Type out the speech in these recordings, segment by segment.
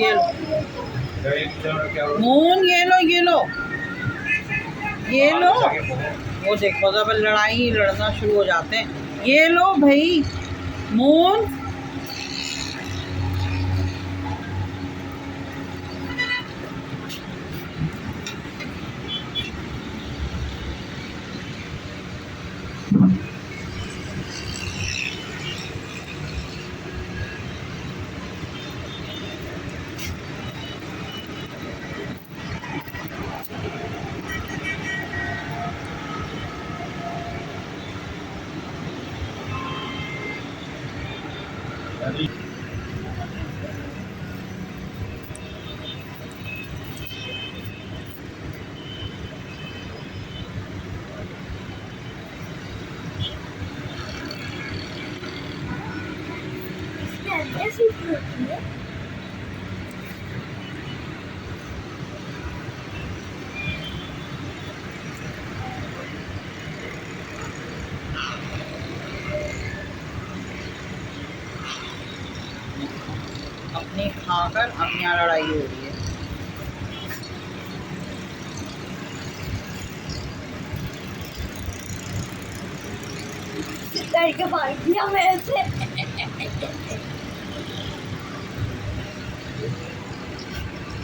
ये लो मून, ये लो ये लो ये लो। वो देखो जब लड़ाई लड़ना शुरू हो जाते हैं। ये लो भाई मून। अपनी खाकर अपनी यहाँ लड़ाई हो रही है। करके भाग दिया मेरे से।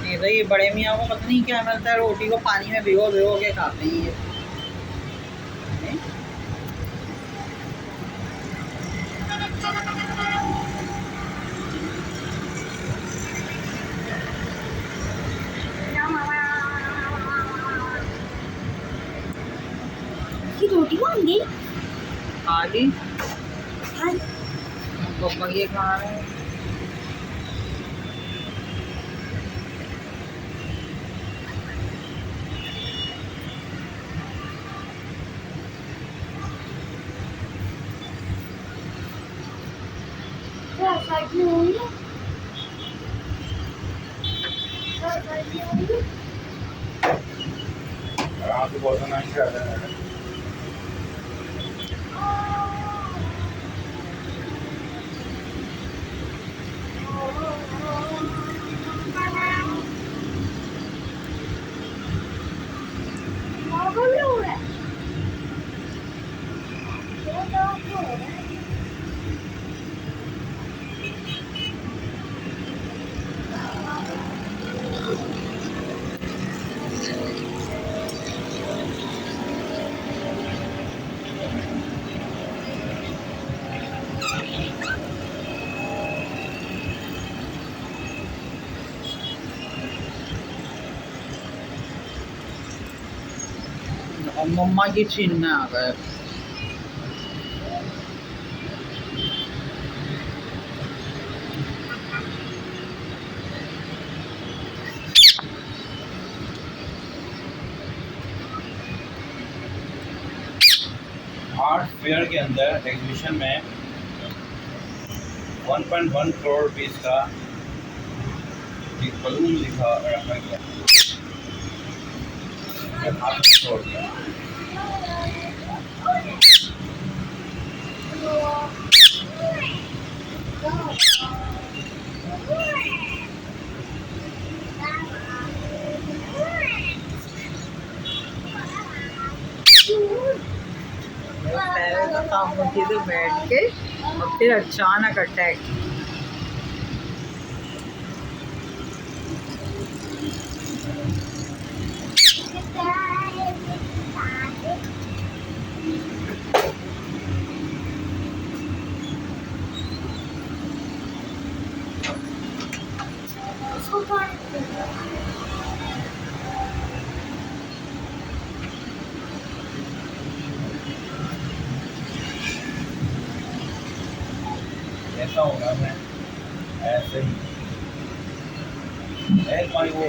नहीं तो ये बड़े मियाँ को पता नहीं क्या मिलता है, रोटी को पानी में भिगो भिगो के खाते हैं ये। की रोटी मान गई खा ली तो ये खा रहे हैं। और मम्मा की छीन में आ गए। आर्ट फेयर के अंदर एग्जीबिशन में 1.1 करोड़ रुपीस का एक बलून लिखा रखा गया, हाथ में छोड़ दिया। पहले तो काम होती थी बैठ के और फिर अचानक अटैक। ऐसा होगा मैं ऐसे ही एक पानी वो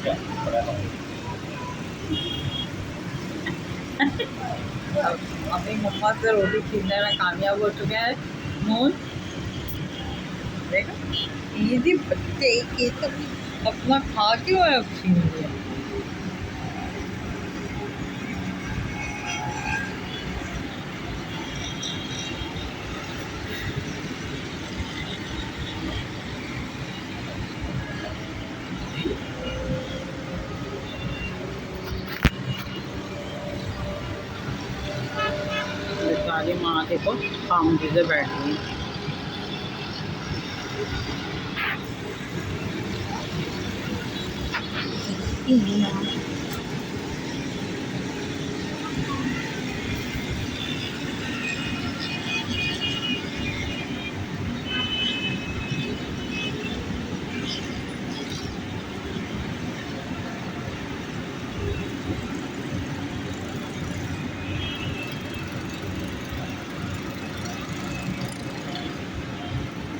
क्या अपनी मम्मा से रोटी छीनने में कामयाब हो चुके हैं मून। देखो इजी बच्चे ये तो अपना खा के और अब छीन लिया। हमारी माँ देखो खामोशी से बैठ गई।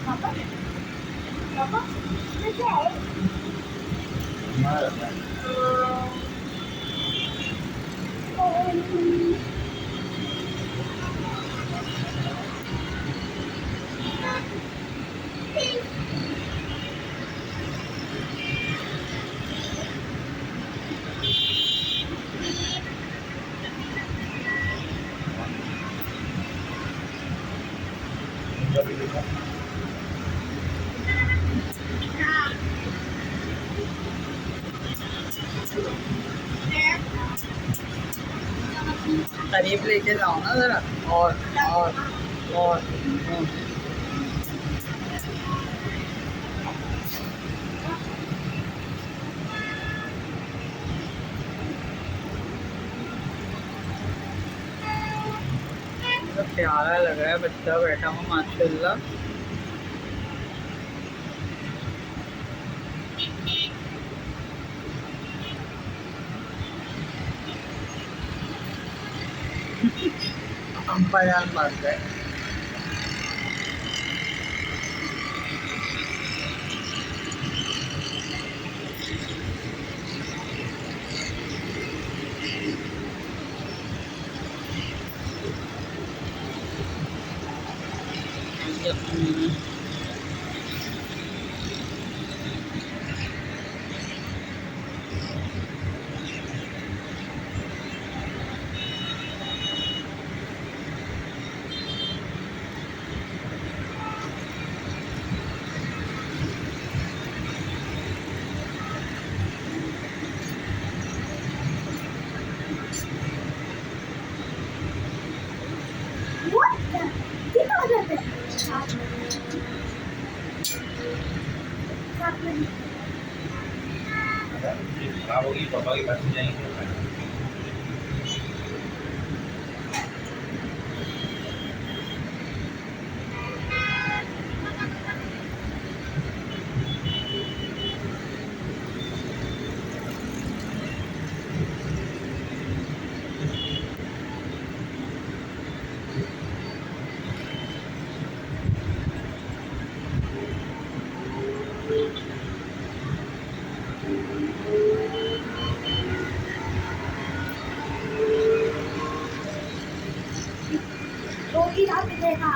पापा पापा कैसे है करीब लेके जाओ ना ज़रा। और तो प्यारा लग रहा है बच्चा बैठा हुआ माशाल्लाह। अम्पा जान मर गए। What the? कितना हो जाता है खराब होगी पापा के पास जाएंगे। रोटी रात में देखा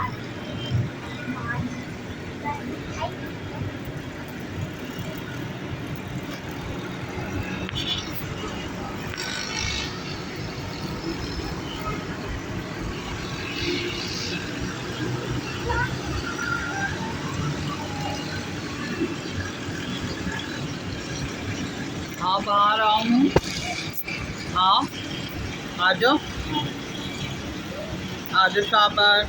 हाँ बाहर आओ हूँ। हाँ आ जाओ शाबाश।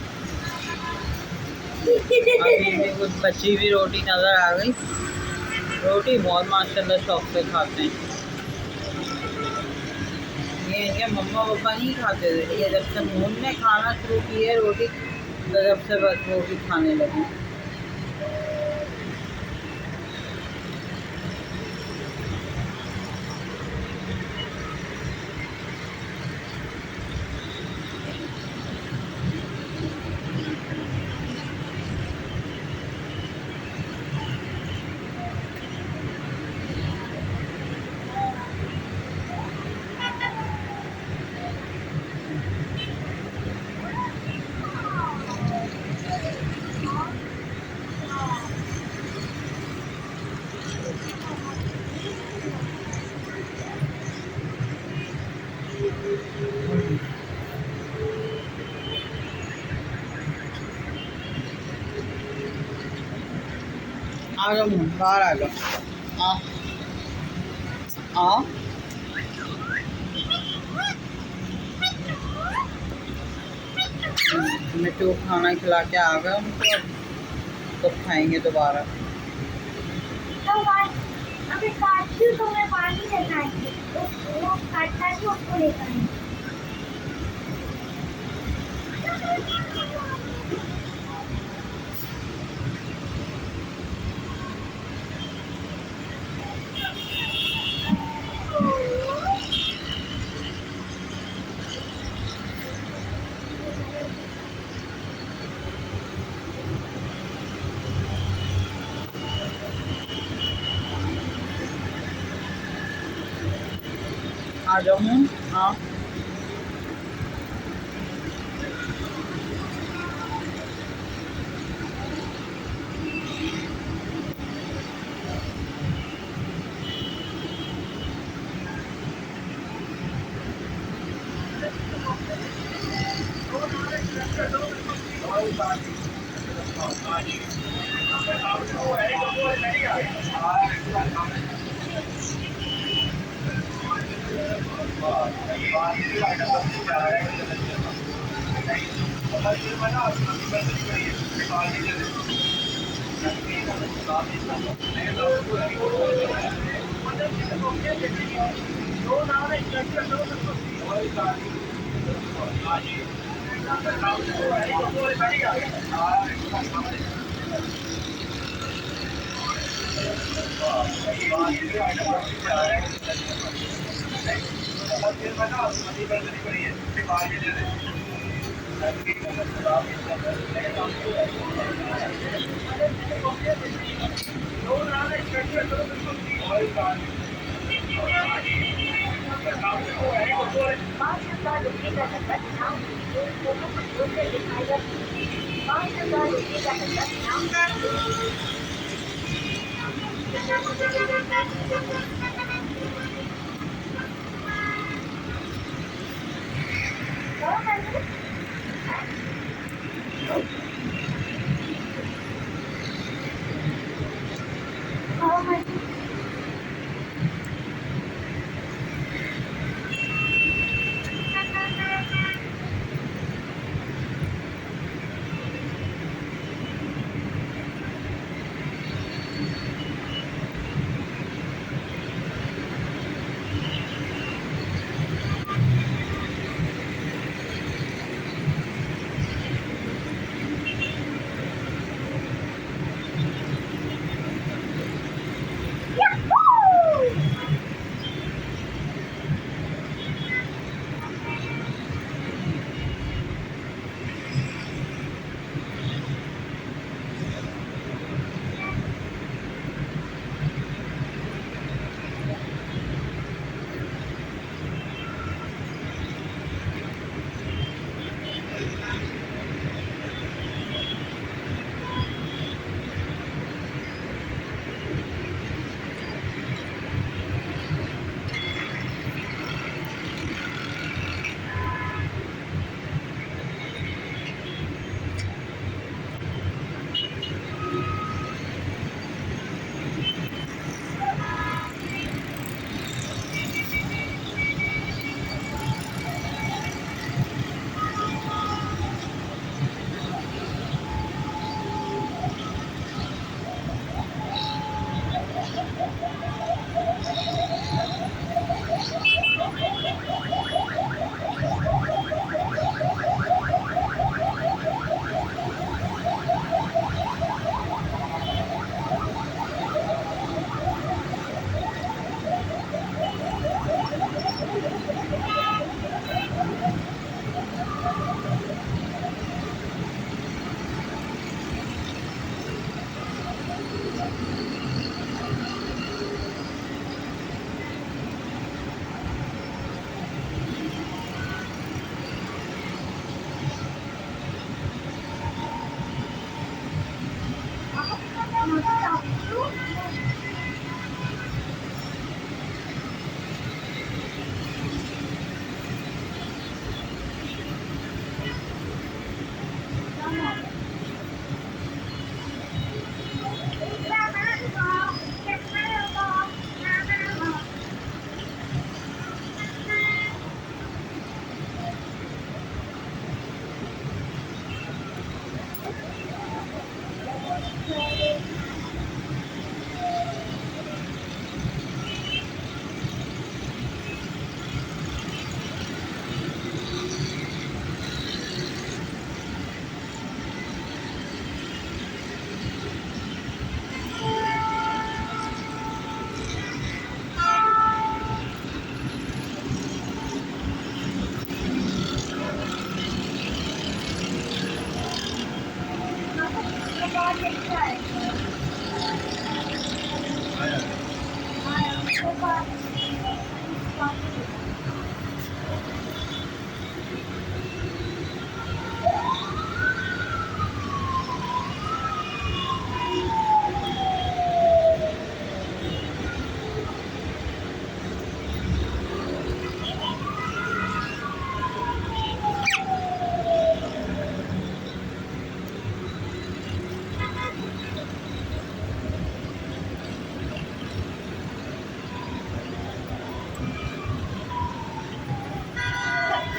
अभी भी कुछ बची हुई रोटी नज़र आ गई। रोटी बहुत माशाल्लाह शौक से खाते हैं। ये इनके मम्मा पापा नहीं खाते थे, ये जब से मून ने खाना शुरू की है रोटी तो जब से बस वो भी खाने लगी। आ जाओ बाहर आ जाओ। हाँ मिट्टू खाना खिला के आ गए उनको, तो खाएंगे दोबारा। तो अभी काटती हूँ तो मैं पानी लेकर आएंगे, तो वो काटता है उसको लेकर आएंगे। आ जाओ मून। हाँ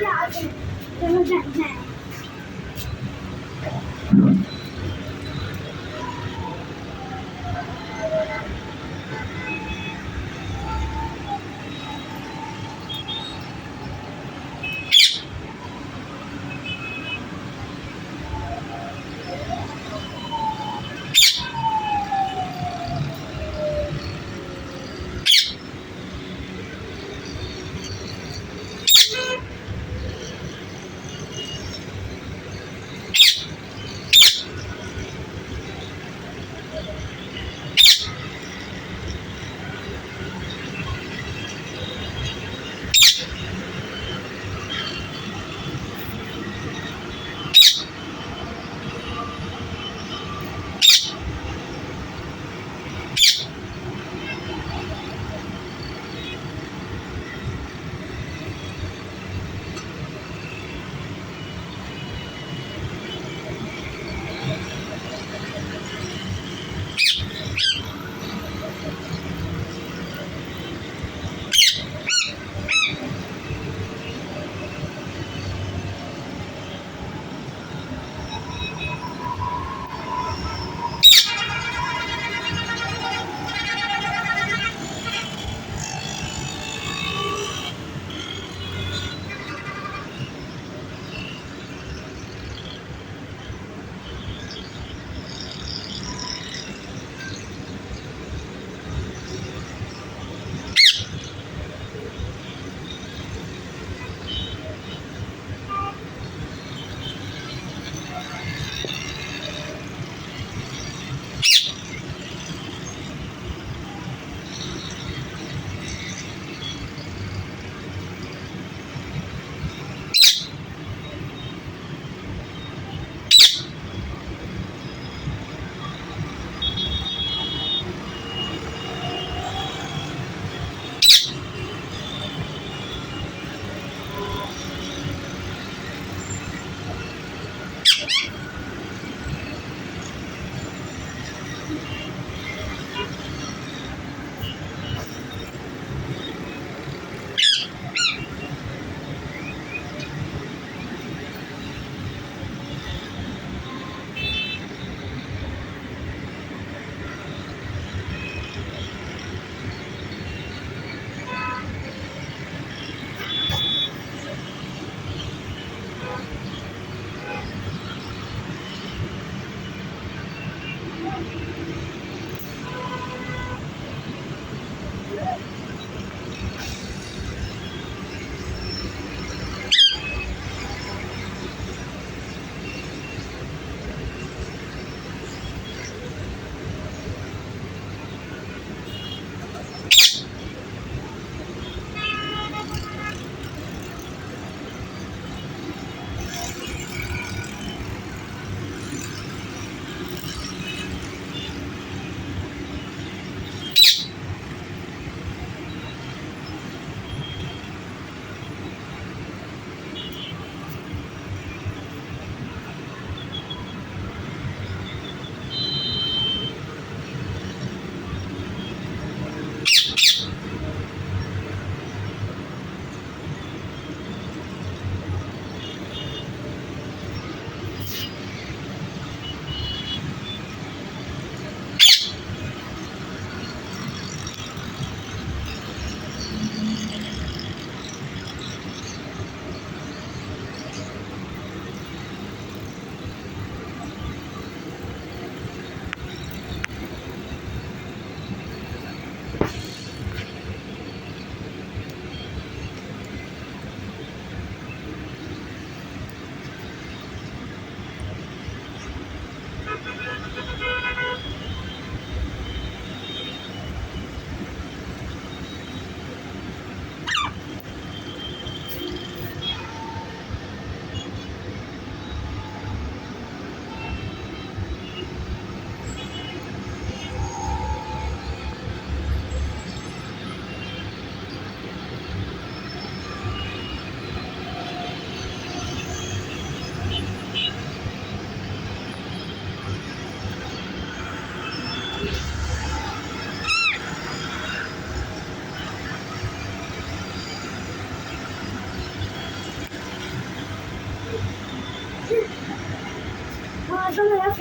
बच्चे आ गए चलो जाना है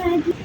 कर दी।